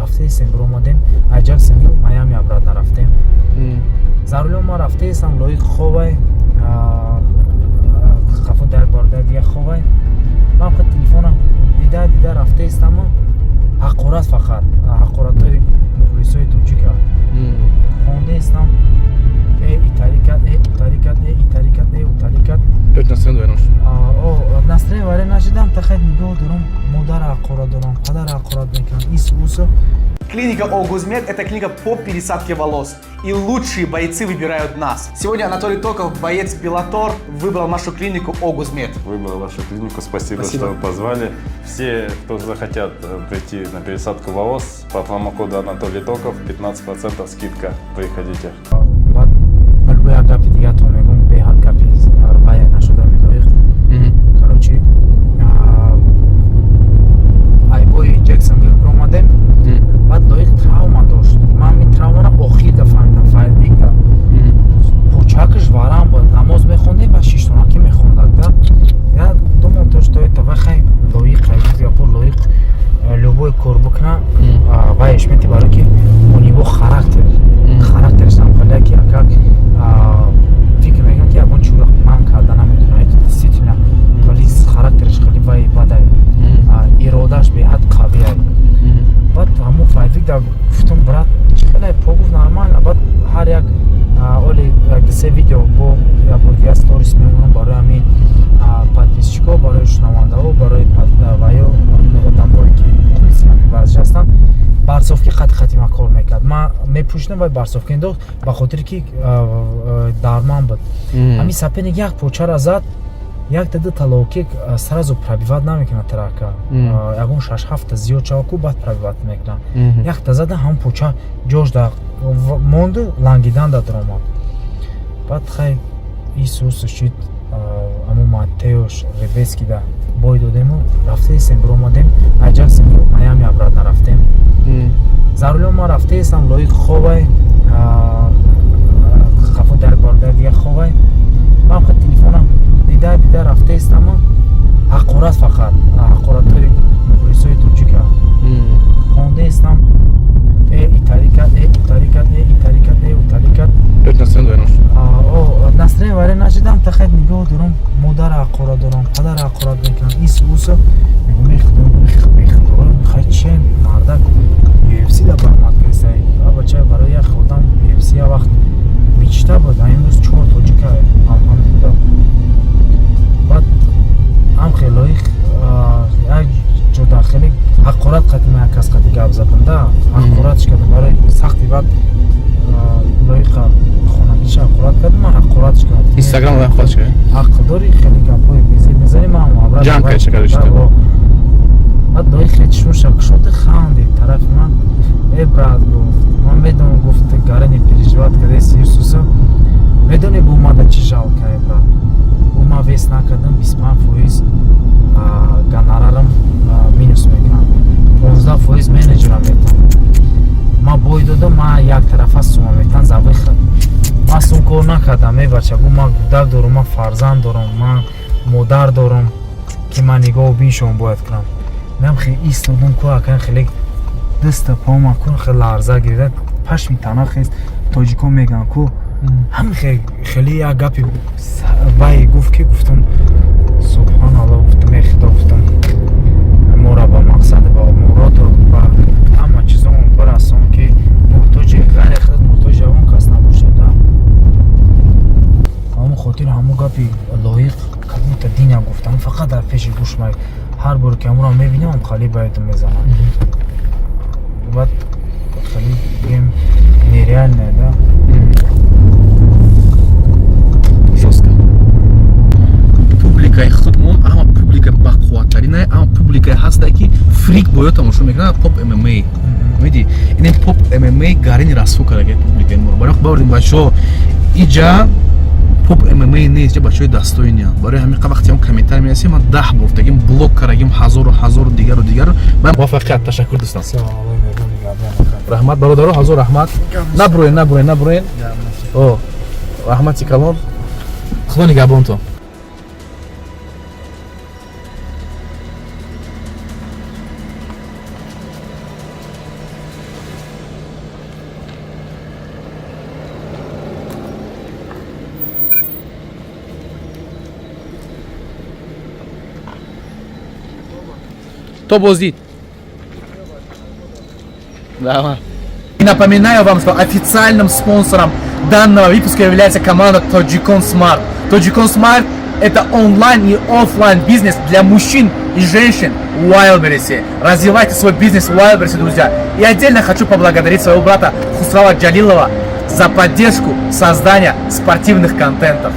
рафтаистем биро омадем аз Ҷексонвил Майами обратно рафтем. Зарулио ма рафтаистам лоиқ ховай хафо дар барда дига ховай ман фақат телефонам дида рафтаистаму ҳақорат фақат ҳақоратҳои мухлисои туҷика хондаистам итарикат настроение варе нашидам тахед нигоҳ дорам модар ҳақорат дорам падар ҳақорат мекунам исусо. Клиника Огузмед – это клиника по пересадке волос. И лучшие бойцы выбирают нас. Сегодня Анатолий Токов, боец Беллатор, выбрал нашу клинику Огузмед. Выбрал вашу клинику. Спасибо, что позвали. Все, кто захотят прийти на пересадку волос, по промокоду Анатолий Токов 15% скидка. Приходите. Короче, айбои Ҷексонвил промадем баъд лоиқ травма дошт. Ман ми травмаро охирда фаҳмидам файдбигда почакаш варам буд намоз мехондем ва шиштонакӣ мехондад да я думам то что это вахай лоиқ япур лоиқ любой кор бикна ва ишмети барои ки у него характерш намхалия ки як фикр мекунад ки ягон чӯра ман карда наметуна действительно вали характерш хеле вай бадай иродаш беҳад қавия баъд ҳамун файдвигда гуфтам брат хеле погуфт нормально баъд ҳар як оли се видео бо я сторис мемонам барои ҳамин подписчико барои шунавандаҳо барои ваё одамое ки мухлиси ҳамин варзиш ҳастанд барсовки хати ма кор мекард ман мепӯшидам вай барсовка эндохт ба хотире ки дарман буд ҳамин сапенек як почара зад як дада талоки сразу пробивать намекунад трака ягон 6-7 зиёд шаваку баъд пробивать мекунад якта зада ҳам поча ҷошда монду лангиданда даромад баъд хай исус шид аму Матеош Ревецкида бой додему рафтаистем биро омадем аз Ҷексонвил Майами обратно рафтем. Зарулио ма рафтаистам лоиқ ховай хафо дар барда дига ховай ман фақат телефонам дида рафтаистаму ҳақорат фақат ҳақоратҳои мухлисои туҷика хондаистам итарикат настроение варе нашидам тахед нигоҳ дорам модар ҳақорат дорам падар ҳақорат мекунам исусо мехай че мардак UFC да баромад кесай бача барои як одам UFC я вақт мечта буд имрӯз 4 тоҷика алҳамдулилла баъд ҳам хелоиқ як ҷода хеле ҳақорат қатима як кас қати гап задам да ҳақоратш кардам барои сахти баъд лоиқа хонагиша ҳақорат кардам ман ҳақоратш кардам инстаграм ҳақоратш кардам ҳаққ дори хеле гапҳои безе мезанем ман муабрат ҷамкаша кардашта баъд лоиқи чишмоша кушода хандид тарафи ман брат гуфт ман медонам гуфт гарани переживат кардеси Исусо медони бу мада чӣ жалка брат бу ман вес накардам 25% гонорарам минус мекунам 15% менеҷерам метам ман бой додам ман як тарафа сума метан завихад ман сум кор накардам мебача гу ман гудак дорам ман фарзанд дорам ман модар дорам ки ман нигоҳу биншон бояд кунам мем хеле истодам ку акан хеле дыста пома кун хеле ларза гирифт пашми тана хест тоҷикон меган ку ҳам хеле як гапи вай гуфт ки гуфтам субҳаналлоҳ гуфтам худо гуфтам моро ба мақсади ба муроду ба ҳама чизон бирасон ки муҳтоҷи ғайри худ муҳтоҷи ягон кас набошад ҳамон хотир ҳамон гапи лоиқ кадута дина гуфтам фақат дар пеши гӯш май ҳар бор ки амуро мебинам хали баёдам мезанам баъд хали гем нереальное да жёстко публикаи худмон ама публика бақувваттарина ама публикае ҳаста ки фрик боё тамошо мекунад поп MMA види ин поп MMA гарини расфо кардаги публикаи мо барои бавардим бачаҳо иҷа поп MMA нест ҷа бачаҳои дастойниям барои ҳамин вақти ҳам комментар мерасем ман 10 бор тагим блок кардагим ҳазору дигару ба муваффақият ташаккур дӯстон раҳмат бародаро ҳазор раҳмат набуроен о раҳмати калон худо нигаҳбонтон Кто боздит? Давай. И напоминаю вам, что официальным спонсором данного выпуска является команда Tojicon Smart. Tojicon Smart — это онлайн и офлайн бизнес для мужчин и женщин в Wildberries. Развивайте свой бизнес в Wildberries, друзья. И отдельно хочу поблагодарить своего брата Хусрава Джалилова за поддержку создания спортивных контентов.